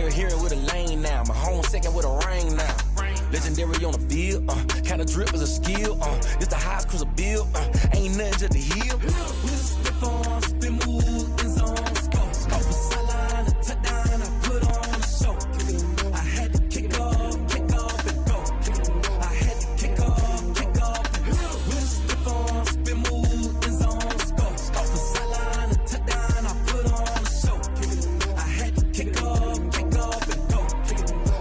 here with a lane now. My home second with a ring now. Legendary on the field, kinda drip is a skill, it's the highest cruiser bill, ain't nothing just to heal. We'll slip on, spin move, in zones, go. Off the sideline, a touchdown, I put on a show. I had to kick off and go. I had to kick off and go. We'll slip on, spin move, in zones, go. Off the sideline, a touchdown, I put on a show. I had to kick off and go.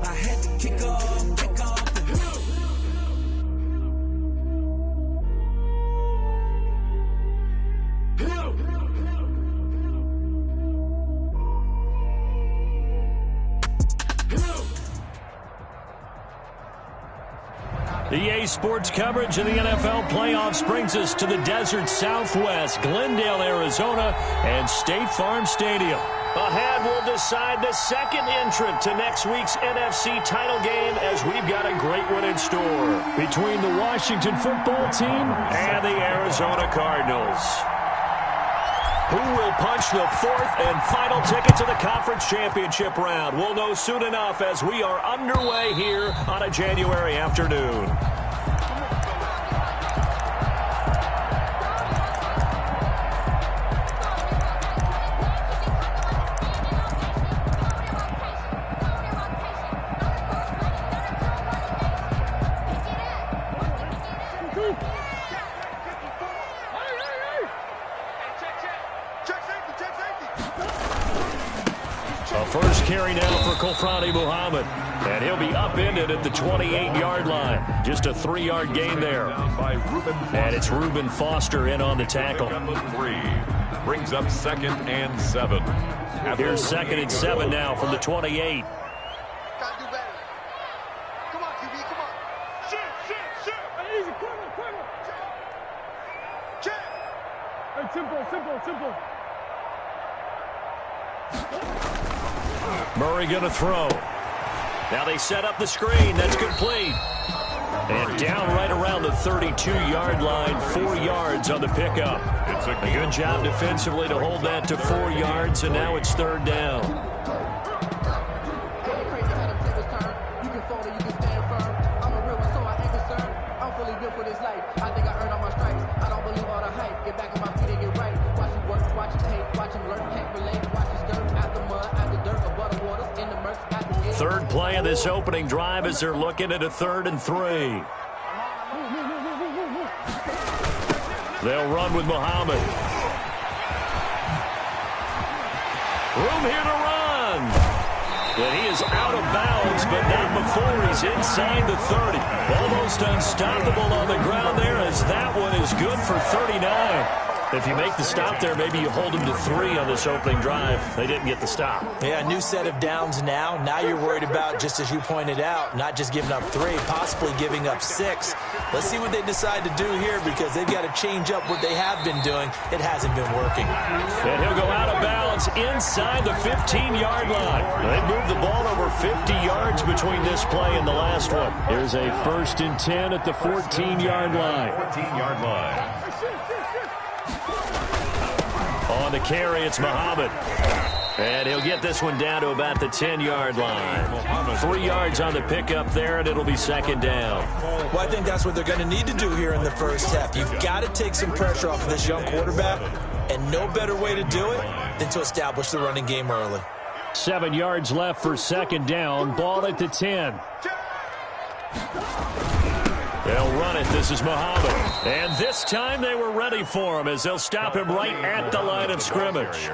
I had to kick off. EA Sports coverage of the NFL playoffs brings us to the desert Southwest, Glendale, Arizona, and State Farm Stadium. Ahead, we'll decide the second entrant to next week's NFC title game as we've got a great one in store between the Washington football team and the Arizona Cardinals. Who will punch the fourth and final ticket to the conference championship round? We'll know soon enough as we are underway here on a January afternoon. First carry now for Kofrani Muhammad, and he'll be upended at the 28-yard line. Just a 3-yard gain there. And it's Reuben Foster in on the tackle. Number 3 brings up 2nd and 7. Here's 2nd and 7 now from the 28. Simple. Murray going to throw. Now they set up the screen. That's complete. And down right around the 32-yard line, 4 yards on the pickup. It's a good job defensively to hold that to 4 yards, and now it's 3rd down. I think I earned all my stripes. I don't believe all the hype. Get back on my feet and get right. Watch him work, watch him hate, watch him learn, can't relate. Watch him stir out the mud, out the dirt, above the waters, in the murk, out the gate. Third play of this opening drive as they're looking at a 3rd and 3. They'll run with Muhammad. Room here to run. And he is out of bounds, but not before he's inside the 30. Almost unstoppable on the ground there as that one is good for 39. If you make the stop there, maybe you hold him to 3 on this opening drive. They didn't get the stop. Yeah, new set of downs now. Now you're worried about, just as you pointed out, not just giving up 3, possibly giving up 6. Let's see what they decide to do here because they've got to change up what they have been doing. It hasn't been working. And he'll go out of bounds inside the 15-yard line. They moved the ball over 50 yards between this play and the last one. Here's a 1st and 10 at the 14-yard line. 14-yard line. On the carry, it's Muhammad. And he'll get this one down to about the 10-yard line. 3 yards on the pickup there, and it'll be 2nd down. Well, I think that's what they're going to need to do here in the first half. You've got to take some pressure off of this young quarterback, and no better way to do it than to establish the running game early. 7 yards left for 2nd down. Ball at the 10. They'll run it. This is Muhammad. And this time they were ready for him as they'll stop him right at the line of scrimmage.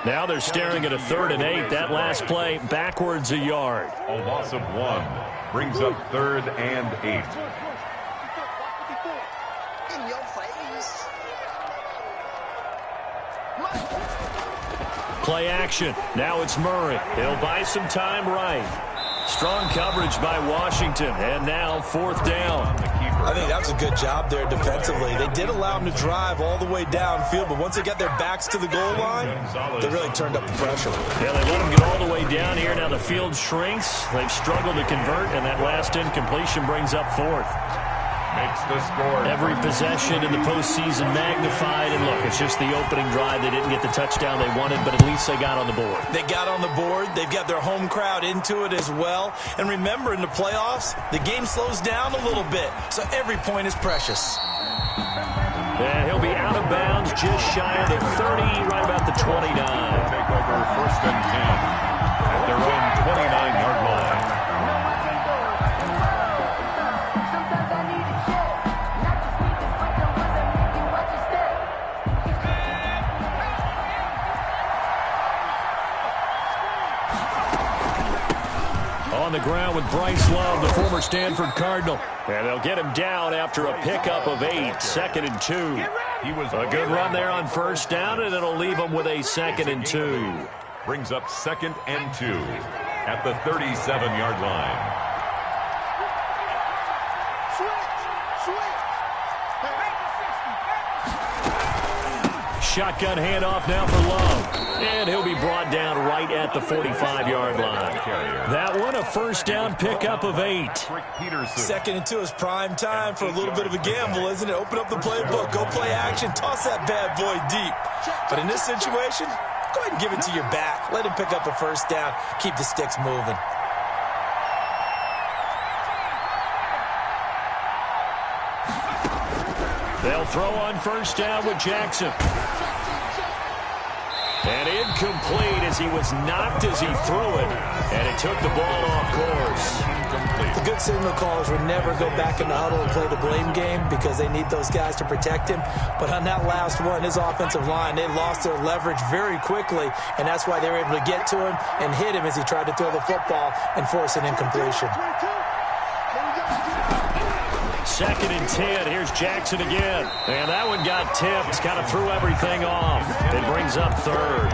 Now they're staring at a 3rd and 8. That last play backwards a yard. A loss of 1 brings up 3rd and 8. In your face. Play action. Now it's Murray. He'll buy some time right. Strong coverage by Washington, and now 4th down. I think that was a good job there defensively. They did allow them to drive all the way downfield, but once they got their backs to the goal line, they really turned up the pressure. Yeah, they let them get all the way down here. Now the field shrinks. They've struggled to convert, and that last incompletion brings up 4th. makes the score. Every possession in the postseason magnified. And look, it's just the opening drive. They didn't get the touchdown they wanted, but at least they got on the board. They got on the board. They've got their home crowd into it as well. And remember, in the playoffs, the game slows down a little bit, so every point is precious. And he'll be out of bounds just shy of the 30, right about the 29. Take over 1st and 10 at their own 29-yard line. On the ground with Bryce Love, the former Stanford Cardinal. And they'll get him down after a pickup of 8, 2nd and 2. He was A good run there on 1st down, and it'll leave him with a 2nd and 2. Brings up 2nd and 2 at the 37-yard line. Shotgun handoff now for Love. And he'll be brought down right at the 45-yard line. That one, a 1st down pickup of 8. 2nd and 2 is prime time for a little bit of a gamble, isn't it? Open up the playbook, go play action, toss that bad boy deep. But in this situation, go ahead and give it to your back. Let him pick up a 1st down. Keep the sticks moving. They'll throw on 1st down with Jackson. And incomplete as he was knocked as he threw it. And it took the ball off course. The good signal callers would never go back in the huddle and play the blame game because they need those guys to protect him. But on that last one, his offensive line, they lost their leverage very quickly, and that's why they were able to get to him and hit him as he tried to throw the football and force an incompletion. 2nd and 10. Here's Jackson again. And that one got tipped. Kind of threw everything off. It brings up 3rd.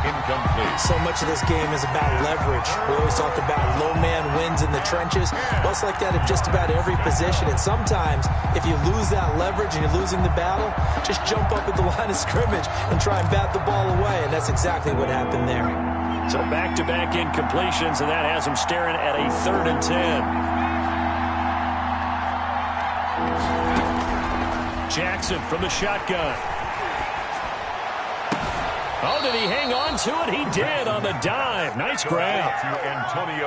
Incomplete. So much of this game is about leverage. We always talk about low man wins in the trenches. Well, it's like that at just about every position. And sometimes, if you lose that leverage and you're losing the battle, just jump up at the line of scrimmage and try and bat the ball away. And that's exactly what happened there. So back-to-back incompletions, and that has him staring at a 3rd and 10. Jackson from the shotgun. Oh, did he hang on to it? He did on the dive. Nice grab.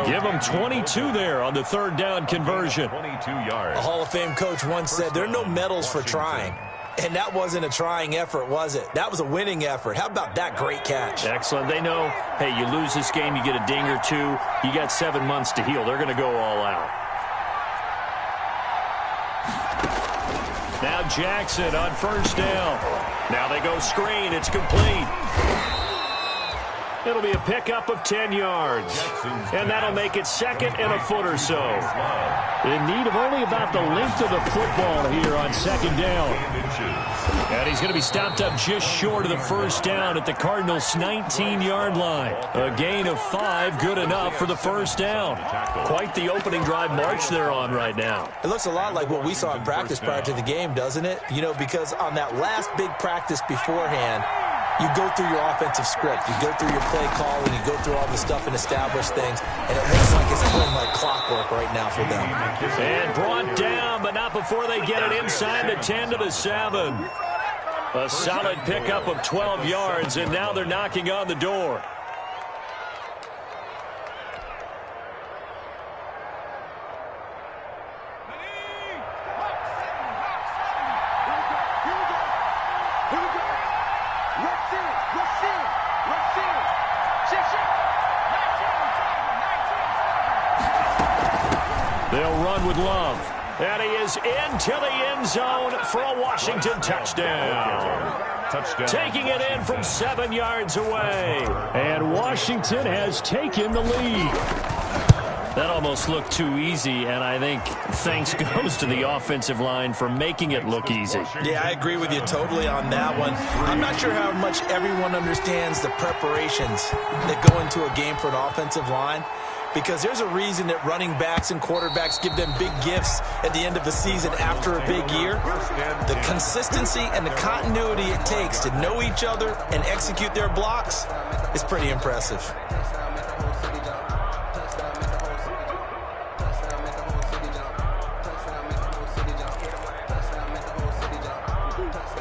Give him 22 there on the 3rd down conversion. 22 yards. A Hall of Fame coach once said, there are no medals for trying. And that wasn't a trying effort, was it? That was a winning effort. How about that great catch? Excellent. They know, hey, you lose this game, you get a ding or 2. You got 7 months to heal. They're going to go all out. Now Jackson on 1st down. Now they go screen. It's complete. It'll be a pickup of 10 yards. And that'll make it 2nd and a foot or so. In need of only about the length of the football here on 2nd down. And he's going to be stopped up just short of the 1st down at the Cardinals' 19-yard line. A gain of 5, good enough for the 1st down. Quite the opening drive march they're on right now. It looks a lot like what we saw in practice prior to the game, doesn't it? You know, because on that last big practice beforehand, you go through your offensive script, you go through your play calling, you go through all the stuff and establish things, and it looks like it's going like clockwork right now for them. And brought down, but not before they get it inside the 10 to the 7. A solid pickup of 12 yards, and now they're knocking on the door. They'll run with Love. And he is into the end zone for a Washington touchdown. Taking it in from 7 yards away. And Washington has taken the lead. That almost looked too easy, and I think thanks goes to the offensive line for making it look easy. Yeah, I agree with you totally on that one. I'm not sure how much everyone understands the preparations that go into a game for an offensive line, because there's a reason that running backs and quarterbacks give them big gifts at the end of the season after a big year. The consistency and the continuity it takes to know each other and execute their blocks is pretty impressive.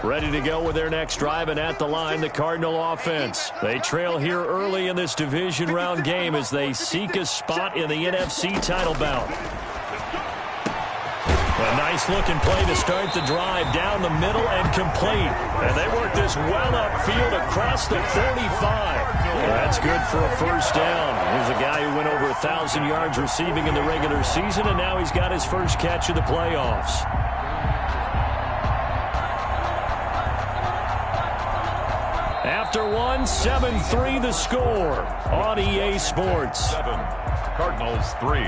Ready to go with their next drive, and at the line, the Cardinal offense. They trail here early in this division round game as they seek a spot in the NFC title bout. A nice-looking play to start the drive down the middle and complete. And they work this well upfield across the 45. That's good for a first down. Here's a guy who went over 1,000 yards receiving in the regular season, and now he's got his first catch of the playoffs. After one, 7-3 the score on EA Sports. 7, Cardinals 3.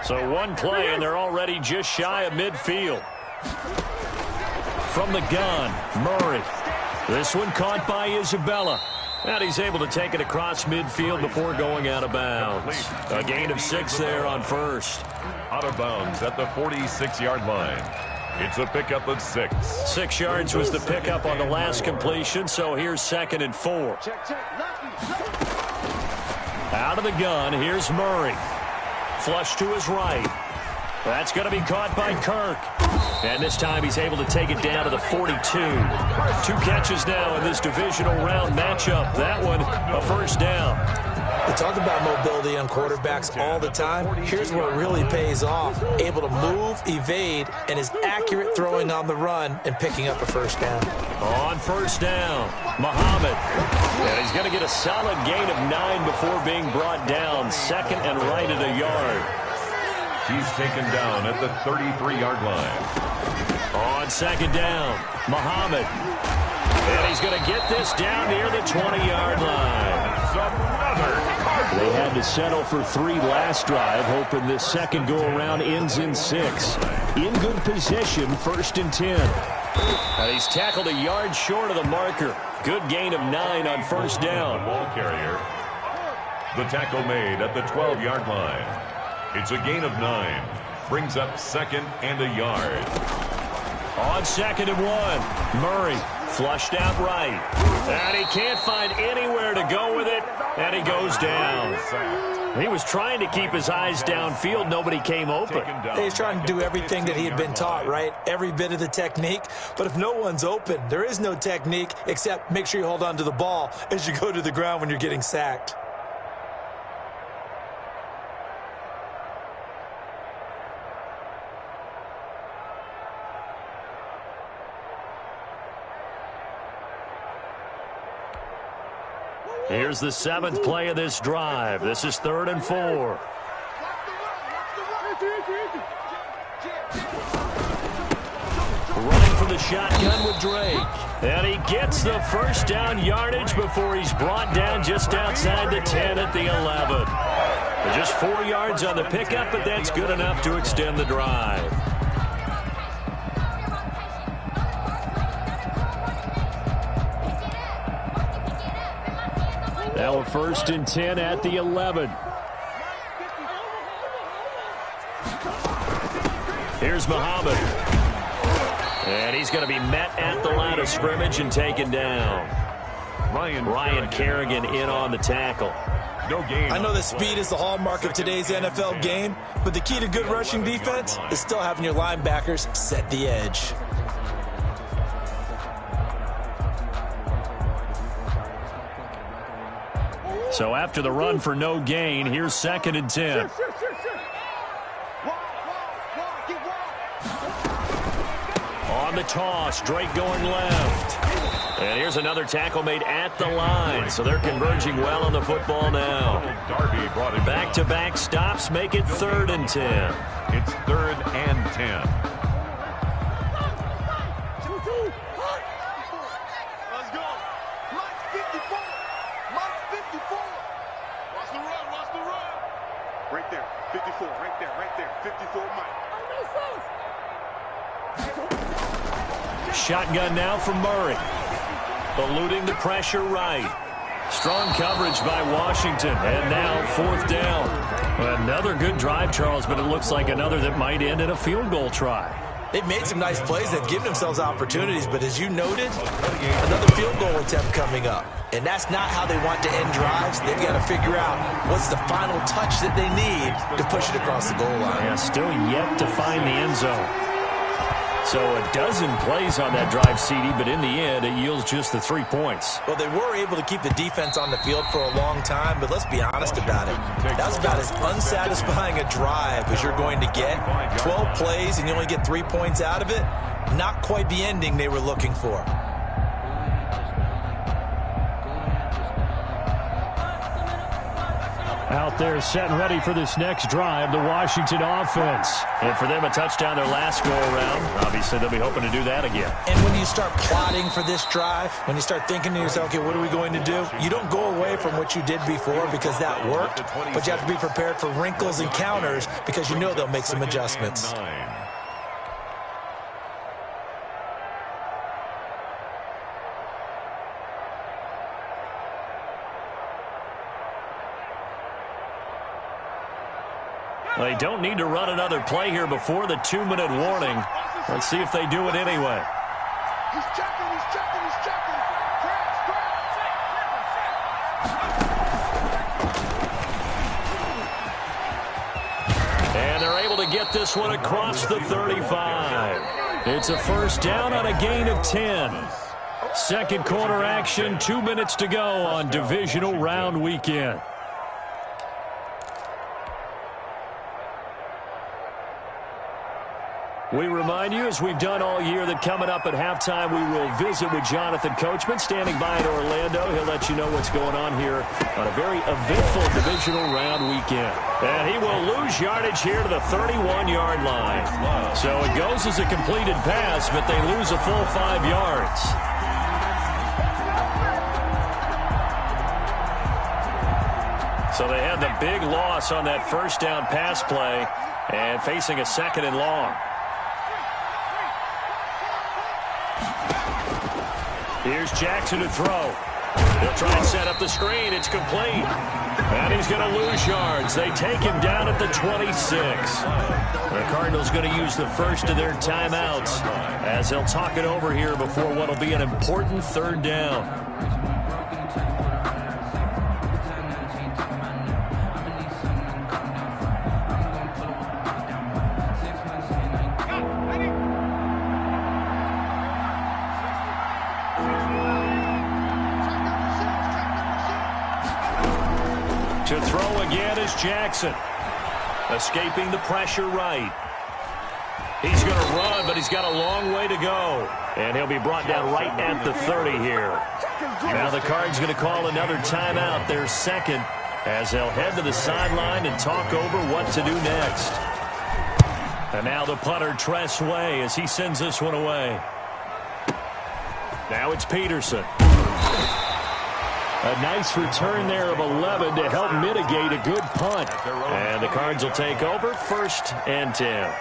So one play, and they're already just shy of midfield. From the gun, Murray. This one caught by Isabella. And he's able to take it across midfield before going out of bounds. A gain of 6 there on first. Out of bounds at the 46-yard line. It's a pickup of 6. 6 yards was the pickup on the last completion, so here's 2nd and 4. Out of the gun, here's Murray. Flush to his right. That's going to be caught by Kirk. And this time he's able to take it down to the 42. 2 catches now in this divisional round matchup. That one, a first down. We talk about mobility on quarterbacks all the time. Here's where it really pays off. Able to move, evade, and is accurate throwing on the run and picking up a first down. On first down, Muhammad. And he's going to get a solid gain of 9 before being brought down. 2nd and right at a yard. He's taken down at the 33-yard line. On 2nd down, Muhammad. And he's going to get this down near the 20-yard line. They had to settle for 3 last drive, hoping this second go-around ends in 6. In good position, 1st and 10. And he's tackled a yard short of the marker. Good gain of 9 on first down. Ball carrier. The tackle made at the 12-yard line. It's a gain of 9. Brings up 2nd and a yard. On 2nd and 1, Murray flushed out right. And he can't find anywhere to go with it. And he goes down. He was trying to keep his eyes downfield. Nobody came open. He's trying to do everything that he had been taught, right? Every bit of the technique. But if no one's open, there is no technique except make sure you hold on to the ball as you go to the ground when you're getting sacked. Here's the 7th play of this drive. This is 3rd and 4. Running from the shotgun with Drake. And he gets the first down yardage before he's brought down just outside the 10 at the 11. Just 4 yards on the pickup, but that's good enough to extend the drive. Now a 1st and 10 at the 11. Here's Muhammad. And he's going to be met at the line of scrimmage and taken down. Ryan Kerrigan in on the tackle. No gain. I know that speed is the hallmark of today's NFL game, but the key to good rushing defense is still having your linebackers set the edge. So after the run for no gain, here's 2nd and 10. On the toss, Drake going left. And here's another tackle made at the line. So they're converging well on the football now. Back-to-back stops make it 3rd and 10. It's 3rd and 10. Right there, 54, right there, 54, Mike. Shotgun now from Murray. Eluding the pressure right. Strong coverage by Washington. And now 4th down. Another good drive, Charles, but it looks like another that might end in a field goal try. They've made some nice plays. They've given themselves opportunities, but as you noted, another field goal attempt coming up. And that's not how they want to end drives. They've got to figure out what's the final touch that they need to push it across the goal line. Yeah, still yet to find the end zone. So a dozen plays on that drive, CD, but in the end, it yields just the 3 points. Well, they were able to keep the defense on the field for a long time, but let's be honest about it. That's about as unsatisfying a drive as you're going to get. 12 plays and you only get 3 points out of it. Not quite the ending they were looking for. Out there set and ready for this next drive, the Washington offense. And for them, a touchdown their last go-around. Obviously, they'll be hoping to do that again. And when you start plotting for this drive, when you start thinking to yourself, okay, what are we going to do? You don't go away from what you did before because that worked, but you have to be prepared for wrinkles and counters because you know they'll make some adjustments. They don't need to run another play here before the 2-minute warning. Let's see if they do it anyway. He's checking, he's checking, he's checking. And they're able to get this one across the 35. It's a first down on a gain of 10. Second quarter action, 2 minutes to go on divisional round weekend. We remind you, as we've done all year, that coming up at halftime, we will visit with Jonathan Coachman, standing by in Orlando. He'll let you know what's going on here on a very eventful divisional round weekend. And he will lose yardage here to the 31-yard line. So it goes as a completed pass, but they lose a full 5 yards. So they had the big loss on that first down pass play and facing a second and long. Here's Jackson to throw. He'll try and set up the screen. It's complete. And he's going to lose yards. They take him down at the 26. The Cardinals going to use the first of their timeouts as they'll talk it over here before what will be an important third down. To throw again is Jackson. Escaping the pressure right. He's going to run, but he's got a long way to go. And he'll be brought down right at the 30 here. Now the Cards going to call another timeout, their second, as they'll head to the sideline and talk over what to do next. And now the punter, Tress Way, as he sends this one away. Now it's Peterson. A nice return there of 11 to help mitigate a good punt. And the Cards will take over, 1st and 10.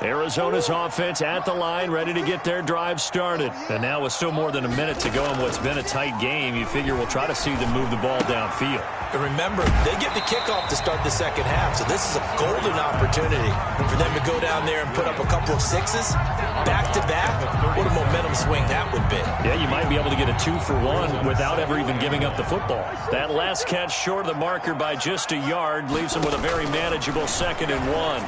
Arizona's offense at the line, ready to get their drive started. And now with still more than a minute to go in what's been a tight game, you figure we'll try to see them move the ball downfield. And remember, they get the kickoff to start the second half, so this is a golden opportunity for them to go down there and put up a couple of sixes back-to-back. What a momentum swing that would be. Yeah, you might be able to get a 2-for-1 without ever even giving up the football. That last catch short of the marker by just a yard leaves them with a very manageable 2nd and 1.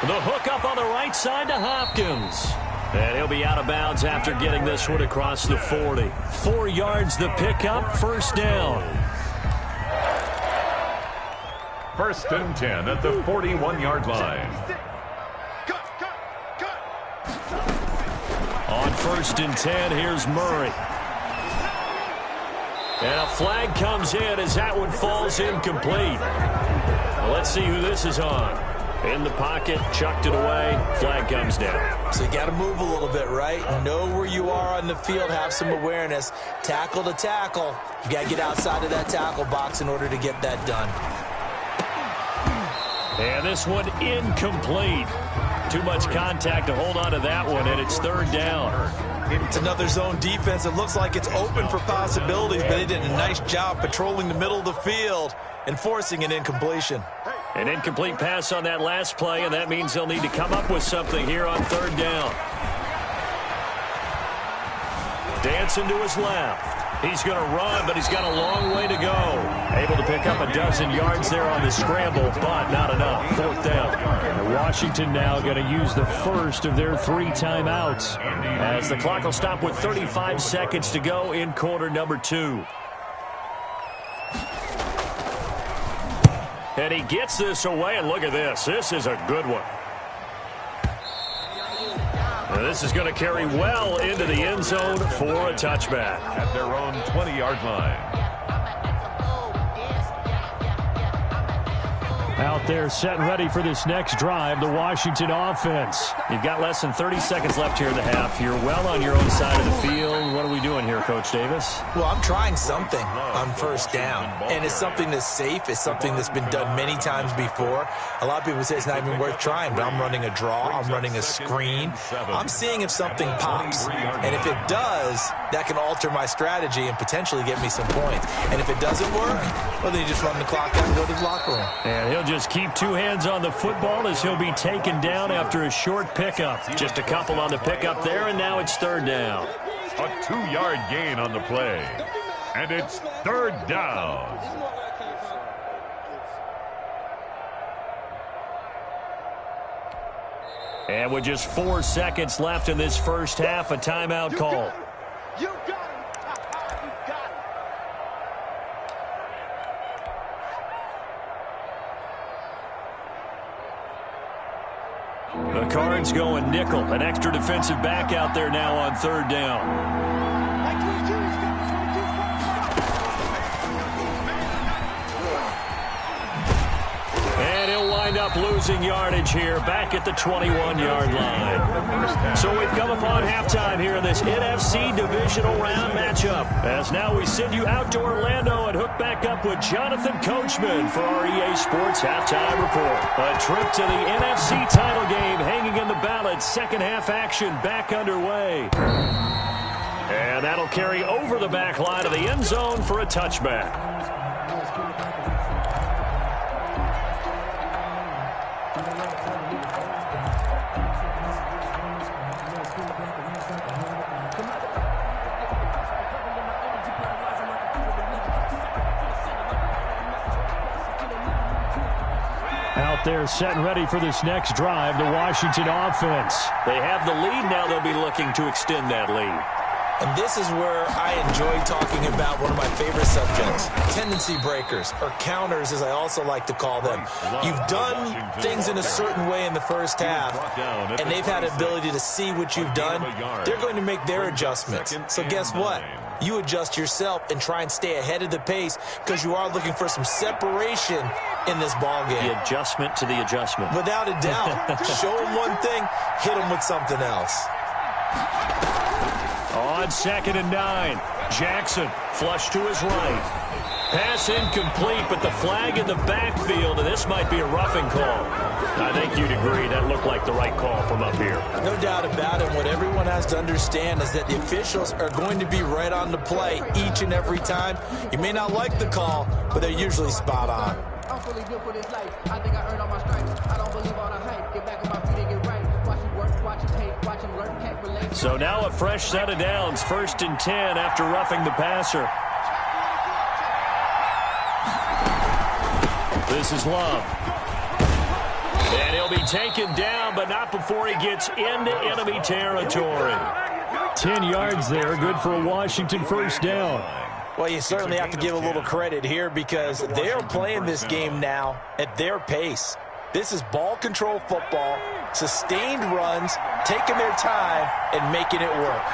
The hook up on the right side to Hopkins. And he'll be out of bounds after getting this one across the 40. 4 yards the pickup, 1st down. 1st and 10 at the 41-yard line. On 1st and 10, here's Murray. And a flag comes in as that one falls incomplete. Well, let's see who this is on. In the pocket, chucked it away, flag comes down. So you got to move a little bit, right? Know where you are on the field, have some awareness. Tackle to tackle. You got to get outside of that tackle box in order to get that done. And this one incomplete. Too much contact to hold on to that one, and it's 3rd down. It's another zone defense. It looks like it's open for possibilities, but they did a nice job patrolling the middle of the field and forcing an incompletion. An incomplete pass on that last play, and that means they'll need to come up with something here on 3rd down. Dancing to his left. He's going to run, but he's got a long way to go. Able to pick up a dozen yards there on the scramble, but not enough. 4th down. And Washington now going to use the first of their 3 timeouts, as the clock will stop with 35 seconds to go in quarter number 2. And he gets this away, and look at this. This is a good one. And this is going to carry well into the end zone for a touchback. At their own 20-yard line. Out there set and ready for this next drive, the Washington offense. You've got less than 30 seconds left here in the half. You're well on your own side of the field. What are we doing here, Coach Davis? Well, I'm trying something on 1st down, and it's something that's safe. It's something that's been done many times before. A lot of people say it's not even worth trying, but I'm running a draw. I'm running a screen. I'm seeing if something pops, and if it does, that can alter my strategy and potentially get me some points. And if it doesn't work, well, then you just run the clock out and go to the locker room. And he'll just keep 2 hands on the football as he'll be taken down after a short pickup. Just a couple on the pickup there, and now it's 3rd down. A 2-yard gain on the play. And it's 3rd down. And with just 4 seconds left in this first half, a timeout call. You got it. You got it. The Cards going nickel. An extra defensive back out there now on 3rd down. And he'll wind up losing yardage here back at the 21-yard line. So we've come upon halftime here in this NFC Divisional Round matchup. As now we send you out to Orlando and hook back up with Jonathan Coachman for our EA Sports Halftime Report. A trip to the NFC title game hanging in the balance. Second half action back underway. And that'll carry over the back line of the end zone for a touchback. Out there set and ready for this next drive, the Washington offense. They have the lead now. They'll be looking to extend that lead. And this is where I enjoy talking about one of my favorite subjects, tendency breakers, or counters as I also like to call them. You've done things in a certain way in the first half, and they've had the ability to see what you've done. They're going to make their adjustments. So guess what? You adjust yourself and try and stay ahead of the pace because you are looking for some separation in this ball game. The adjustment to the adjustment. Without a doubt. Show them one thing, hit them with something else. On 2nd and 9, Jackson flush to his right. Pass incomplete, but the flag in the backfield, and this might be a roughing call. I think you'd agree that looked like the right call from up here. No doubt about it. What everyone has to understand is that the officials are going to be right on the play each and every time. You may not like the call, but they're usually spot on. I'm fully built for this life. I think I earned all my stripes. I don't believe all the hype. Get back on my feet and get right. Watch him work, watch him hate, watch him learn, can't relate. So now a fresh set of downs, 1st and 10 after roughing the passer. This is Love. And he'll be taken down, but not before he gets into enemy territory. 10 yards there, good for a Washington 1st down. Well, you certainly have to give a little credit here because they're playing this game now at their pace. This is ball control football, sustained runs, taking their time, and making it work.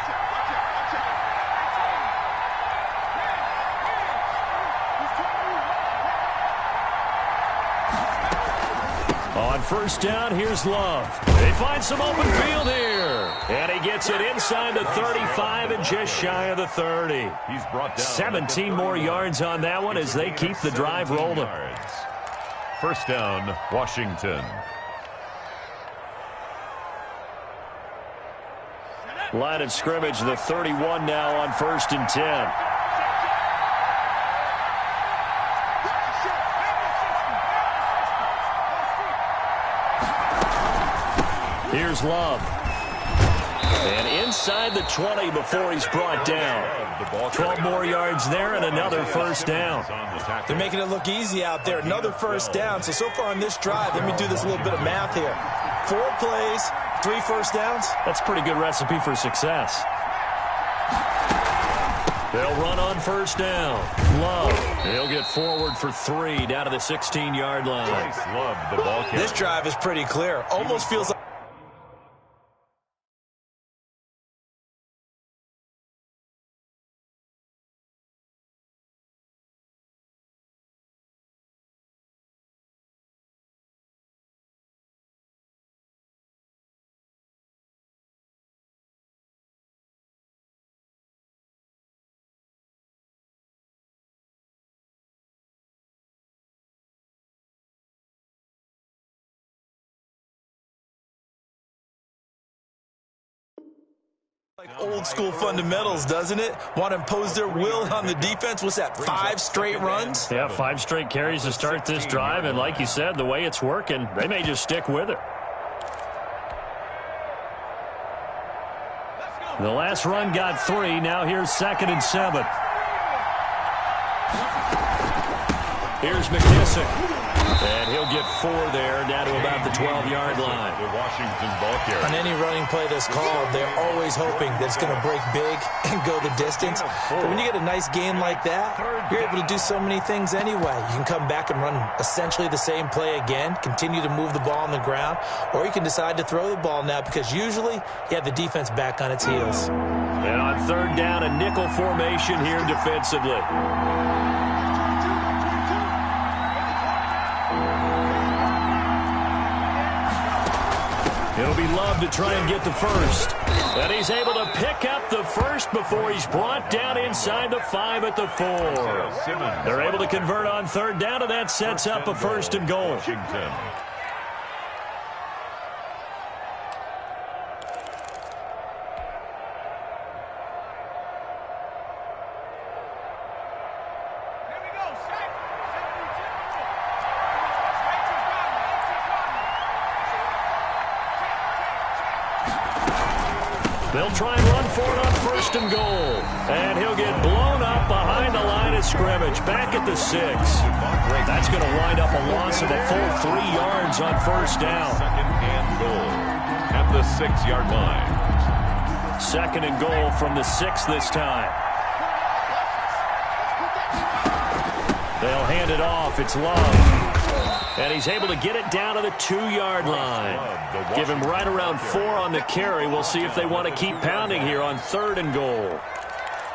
On 1st down, here's Love. They find some open field here. And he gets it inside the 35 and just shy of the 30. He's brought down 17 more yards on that one as they keep the drive rolling. 1st down, Washington. Line of scrimmage, the 31 now on 1st and 10. Here's Love. And inside the 20 before he's brought down. 12 more yards there and another first down. They're making it look easy out there. Another first down. So far on this drive, let me do this little bit of math here. 4 plays, 3 first downs. That's a pretty good recipe for success. They'll run on first down. Love. He'll get forward for 3 down to the 16-yard line. Love the ball carrier. This drive is pretty clear. Almost feels like old school fundamentals, doesn't it? Want to impose their will on the defense. What's that, 5 straight runs? Yeah, 5 straight carries to start this drive, and like you said, the way it's working, they may just stick with it. The last run got 3. Now here's 2nd and 7. Here's McKissick. And he'll get 4 there, down to about the 12-yard line. The Washington ball carrier. On any running play that's called, they're always hoping that it's going to break big and go the distance. But when you get a nice game like that, you're able to do so many things anyway. You can come back and run essentially the same play again, continue to move the ball on the ground, or you can decide to throw the ball now because usually you have the defense back on its heels. And on 3rd down, a nickel formation here defensively. It'll be Love to try and get the first. And he's able to pick up the first before he's brought down inside the 5 at the 4. They're able to convert on 3rd down, and that sets up a 1st and goal. Washington. They'll try and run for it on 1st and goal. And he'll get blown up behind the line of scrimmage, back at the 6. That's going to wind up a loss of a full 3 yards on 1st down. 2nd and goal at the 6-yard line. 2nd and goal from the 6 this time. They'll hand it off. It's Love. And he's able to get it down to the 2-yard line. Give him right around 4 on the carry. We'll see if they want to keep pounding here on 3rd and goal.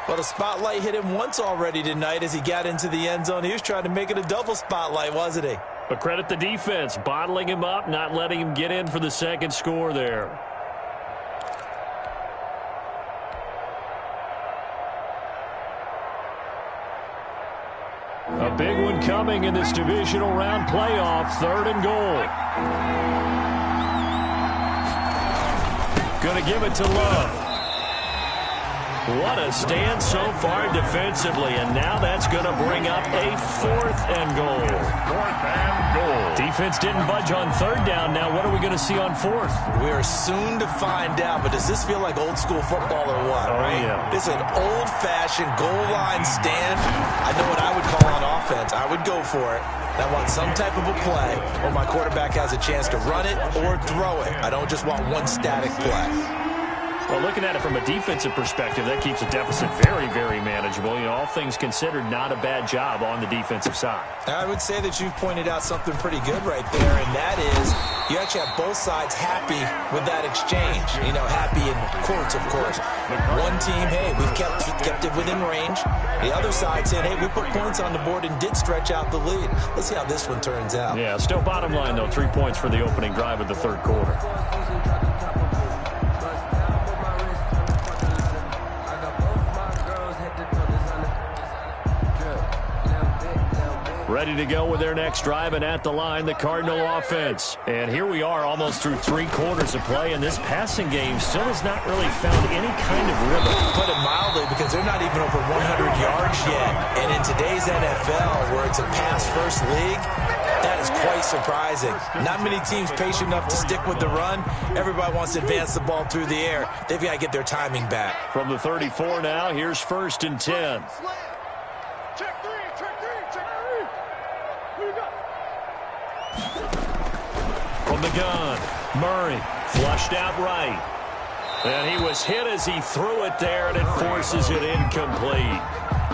Well, the spotlight hit him once already tonight as he got into the end zone. He was trying to make it a double spotlight, wasn't he? But credit the defense, bottling him up, not letting him get in for the 2nd score there. A big one coming in this divisional round playoff, 3rd and goal. Going to give it to Love. What a stand so far defensively, and now that's going to bring up a 4th and goal. 4th and goal. Defense didn't budge on 3rd down. Now what are we going to see on 4th? We are soon to find out, but does this feel like old school football or what? Oh, right? yeah. This is an old-fashioned goal line stand. I know what I would call on offense. I would go for it. I want some type of a play where my quarterback has a chance to run it or throw it. I don't just want one static play. Well, looking at it from a defensive perspective, that keeps a deficit very, very manageable. You know, all things considered, not a bad job on the defensive side. I would say that you've pointed out something pretty good right there, and that is you actually have both sides happy with that exchange. You know, happy in quotes, of course. One team, hey, we've kept it within range. The other side saying, hey, we put points on the board and did stretch out the lead. Let's see how this one turns out. Yeah, still bottom line, though, 3 points for the opening drive of the 3rd quarter. Ready to go with their next drive, and at the line, the Cardinal offense. And here we are almost through 3 quarters of play, and this passing game still has not really found any kind of rhythm. Put it mildly, because they're not even over 100 yards yet. And in today's NFL, where it's a pass-first league, That is quite surprising. Not many teams patient enough to stick with the run. Everybody wants to advance the ball through the air. They've got to get their timing back. From the 34 now, here's 1st and 10. Check three, check three, check three. Who you got? From the gun, Murray flushed out right. And he was hit as he threw it there, and it forces it incomplete.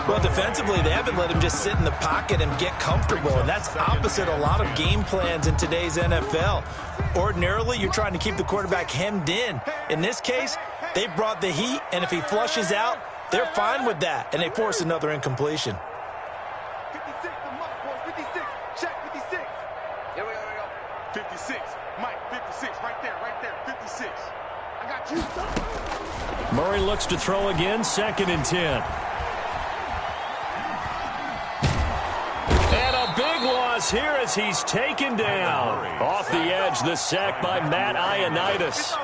Well, defensively, they haven't let him just sit in the pocket and get comfortable, and that's opposite a lot of game plans in today's NFL. Ordinarily, you're trying to keep the quarterback hemmed in. In this case, they brought the heat, and if he flushes out, they're fine with that, and they force another incompletion. 56, the mark was 56. Check 56. Here we go. 56. Mike, 56. Right there, 56. I got you. Murray looks to throw again, 2nd and 10. And a big loss here as he's taken down. Off the edge, the sack by Matt Ioannidis.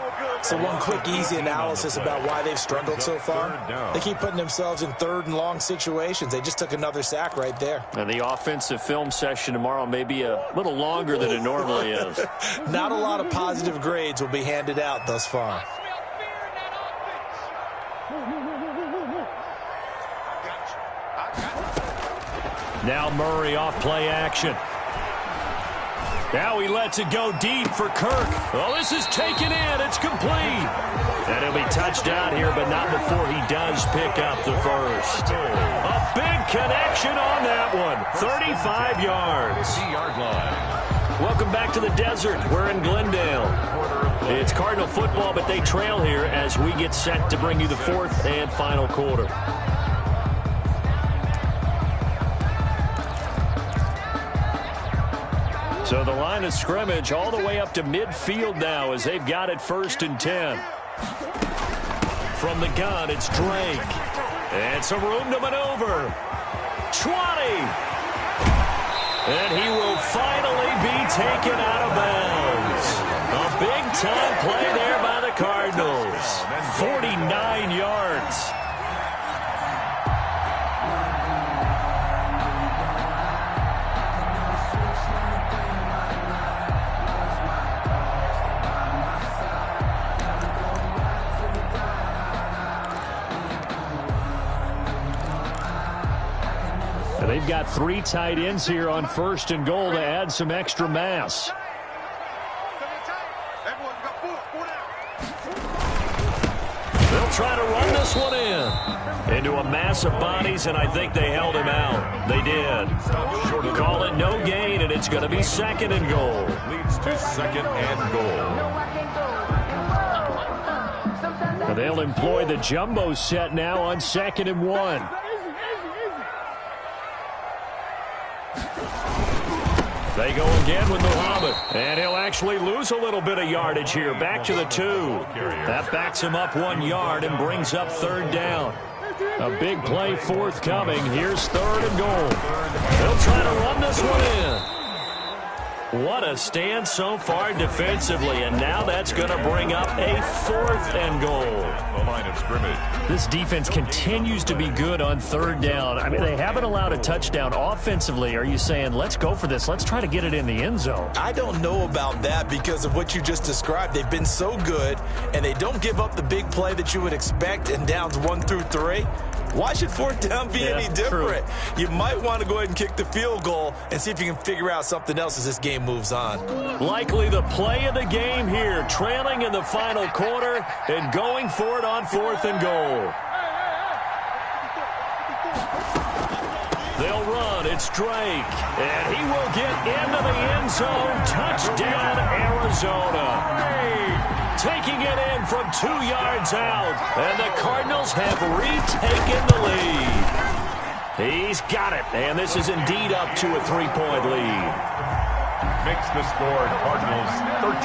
So one quick, easy analysis about why they've struggled so far. They keep putting themselves in 3rd and long situations. They just took another sack right there. And the offensive film session tomorrow may be a little longer than it normally is. Not a lot of positive grades will be handed out thus far. Now Murray off play action. Now he lets it go deep for Kirk. Oh, this is taken in. It's complete. And he'll be touched out here, but not before he does pick up the first. A big connection on that one. 35 yards. 50-yard line. Welcome back to the desert. We're in Glendale. It's Cardinal football, but they trail here as we get set to bring you the 4th and final quarter. So the line of scrimmage all the way up to midfield now as they've got it 1st and 10. From the gun, it's Drake. And some room to maneuver. 20. And he will finally be taken out of bounds. A big-time play there by the Cardinals. 49 yards. They've got 3 tight ends here on 1st and goal to add some extra mass. They'll try to run this one in. Into a mass of bodies, and I think they held him out. They did. Call it no gain, and it's going to be 2nd and goal. Leads to 2nd and goal. They'll employ the jumbo set now on 2nd and 1. They go again with Muhammad. And he'll actually lose a little bit of yardage here. Back to the 2. That backs him up 1 yard and brings up 3rd down. A big play forthcoming. Here's 3rd and goal. They'll try to run this one in. What a stand so far defensively. And now that's going to bring up a 4th and goal. The line of scrimmage. This defense continues to be good on 3rd down. I mean, they haven't allowed a touchdown offensively. Are you saying, let's go for this? Let's try to get it in the end zone. I don't know about that because of what you just described. They've been so good, and they don't give up the big play that you would expect in downs 1 through 3. Why should 4th down be any different? True. You might want to go ahead and kick the field goal and see if you can figure out something else as this game moves on. Likely the play of the game here, trailing in the final quarter and going for it on 4th and goal. They'll run. It's Drake. And he will get into the end zone. Touchdown, Arizona. Taking it in from 2 yards out. And the Cardinals have retaken the lead. He's got it. And this is indeed up to a 3-point lead. Makes the score Cardinals 13.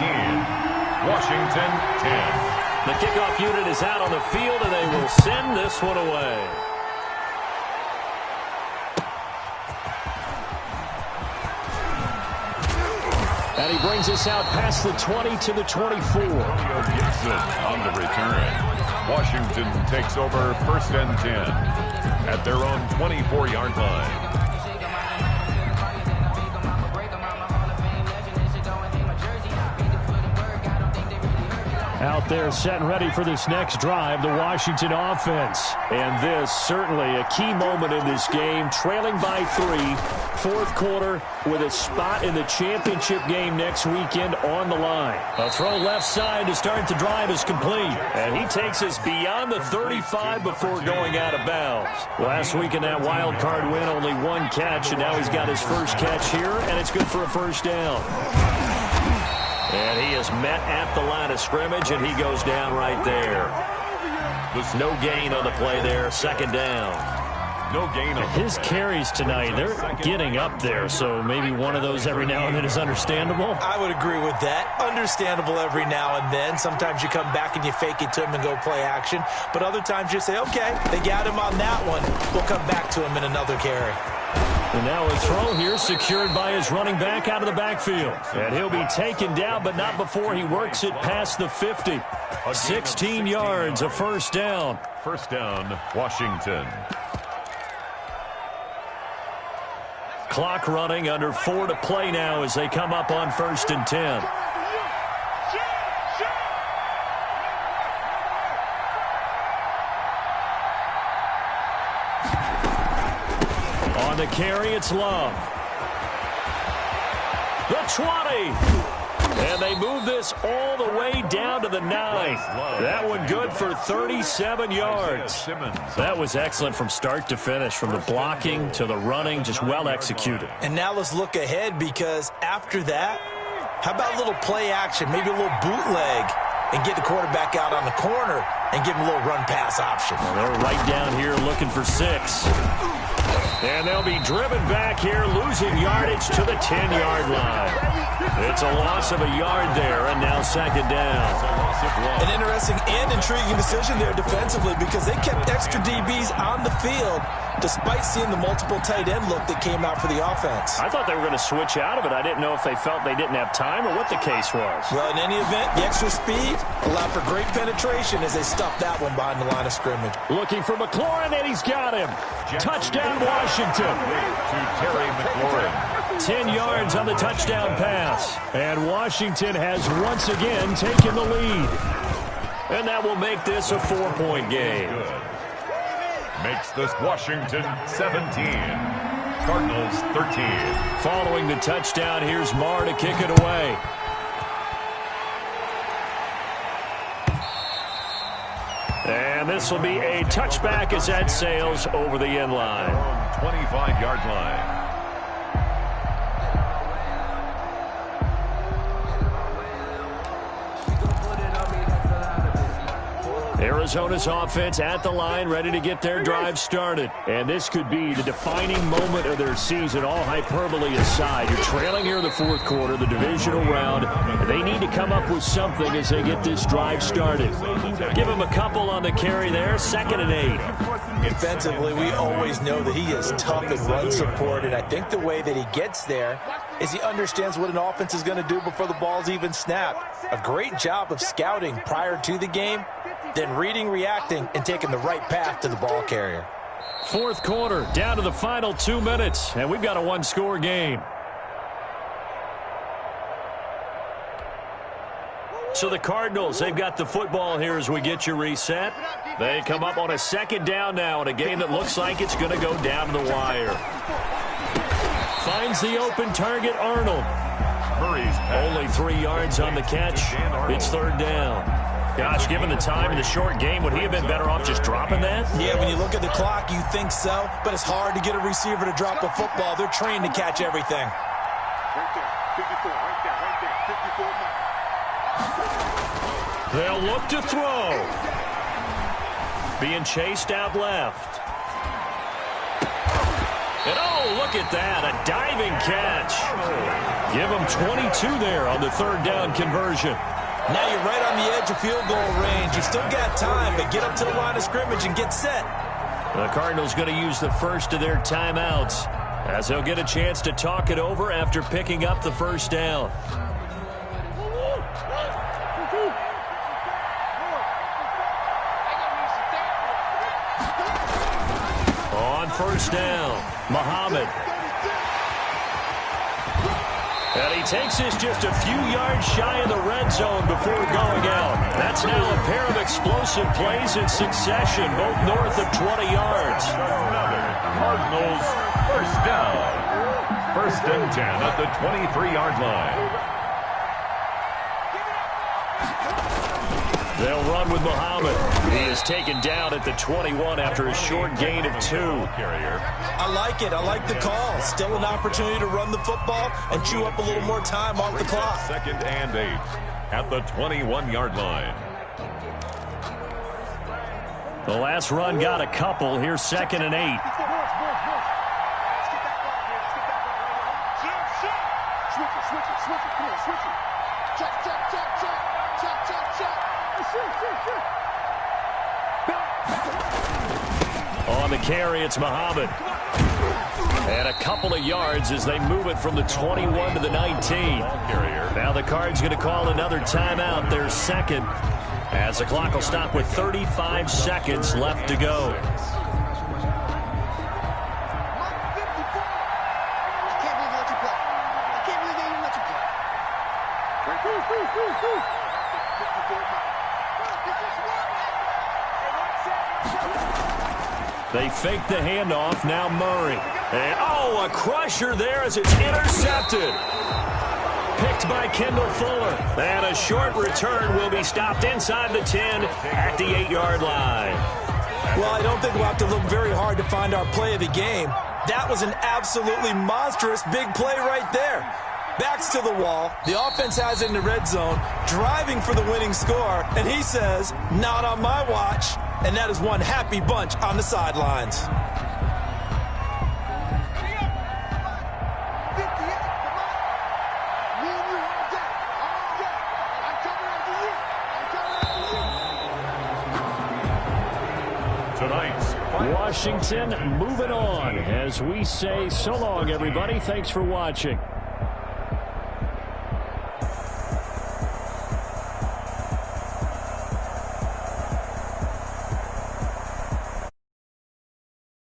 Washington 10. The kickoff unit is out on the field, and they will send this one away. And he brings us out past the 20 to the 24. Gibson on the return. Washington takes over 1st and 10 at their own 24-yard line. Out there set and ready for this next drive, the Washington offense. And this certainly a key moment in this game, trailing by 3, fourth quarter with a spot in the championship game next weekend on the line. A throw left side to start the drive is complete. And he takes us beyond the 35 before going out of bounds. Last week in that wild card win, only 1 catch, and now he's got his first catch here, and it's good for a first down. And he is met at the line of scrimmage, and he goes down right there. There's no gain on the play there, second down. No gain on his carries tonight. They're getting up there, so maybe one of those every now and then is understandable. I would agree with that. Understandable every now and then. Sometimes you come back and you fake it to him and go play action. But other times you say, okay, they got him on that one. We'll come back to him in another carry. And now a throw here secured by his running back out of the backfield. And he'll be taken down, but not before he works it past the 50. 16 yards, a first down. First down, Washington. Clock running, under 4 to play now as they come up on 1st and 10. On the carry, it's Love. The 20. And they move this all the way down to the 9. That one good for 37 yards. That was excellent from start to finish, from the blocking to the running, just well executed. And now let's look ahead, because after that, how about a little play action, maybe a little bootleg, and get the quarterback out on the corner and give him a little run-pass option. Well, they're right down here looking for 6. And they'll be driven back here, losing yardage to the 10-yard line. It's a loss of a yard there, and now second down. An interesting and intriguing decision there defensively, because they kept extra DBs on the field despite seeing the multiple tight end look that came out for the offense. I thought they were going to switch out of it. I didn't know if they felt they didn't have time or what the case was. Well, in any event, the extra speed allowed for great penetration as they stuffed that one behind the line of scrimmage. Looking for McLaurin, and he's got him. Touchdown, Washington. To Terry McLaurin. 10 yards on the touchdown pass. And Washington has once again taken the lead. And that will make this a 4-point game. Makes this Washington 17. Cardinals 13. Following the touchdown, here's Marr to kick it away. And this will be a touchback as that sails over the end line. 25-yard line. Arizona's offense at the line, ready to get their drive started. And this could be the defining moment of their season, all hyperbole aside. You're trailing here in the fourth quarter, the divisional round. They need to come up with something as they get this drive started. Give them a couple on the carry there, 2nd and 8. Defensively, we always know that he is tough in run support, and I think the way that he gets there is he understands what an offense is going to do before the ball's even snapped. A great job of scouting prior to the game, then reading, reacting, and taking the right path to the ball carrier. Fourth quarter, down to the final 2 minutes, and we've got a one-score game. So the Cardinals, they've got the football here as we get you reset. They come up on a 2nd down now in a game that looks like it's going to go down to the wire. Finds the open target, Arnold. Only 3 yards on the catch. It's 3rd down. Gosh, given the time in the short game, would he have been better off just dropping that? Yeah, when you look at the clock, you think so, but it's hard to get a receiver to drop a football. They're trained to catch everything. Right there, 54, right there, 54. They'll look to throw. Being chased out left. And oh, look at that, a diving catch. Give him 22 there on the 3rd down conversion. Now you're right on the edge of field goal range. You still got time, but get up to the line of scrimmage and get set. The Cardinals going to use the first of their timeouts as they'll get a chance to talk it over after picking up the first down. On first down, Muhammad. And he takes this just a few yards shy of the red zone before going out. That's now a pair of explosive plays in succession, both north of 20 yards. Another Cardinals first down. 1st and 10 at the 23-yard line. They'll run with Muhammad. He is taken down at the 21 after a short gain of 2. I like it. I like the call. Still an opportunity to run the football and chew up a little more time off the clock. 2nd and 8 at the 21-yard line. The last run got a couple. Here's 2nd and 8. On the carry, it's Muhammad. And a couple of yards as they move it from the 21 to the 19. Now the Cards going to call another timeout, their 2nd, as the clock will stop with 35 seconds left to go. They fake the handoff. Now Murray. And, a crusher there as it's intercepted. Picked by Kendall Fuller. And a short return will be stopped inside the 10 at the 8-yard line. Well, I don't think we'll have to look very hard to find our play of the game. That was an absolutely monstrous big play right there. Backs to the wall. The offense has it in the red zone, driving for the winning score. And he says, not on my watch. And that is one happy bunch on the sidelines. Washington moving on as we say so long, everybody. Thanks for watching.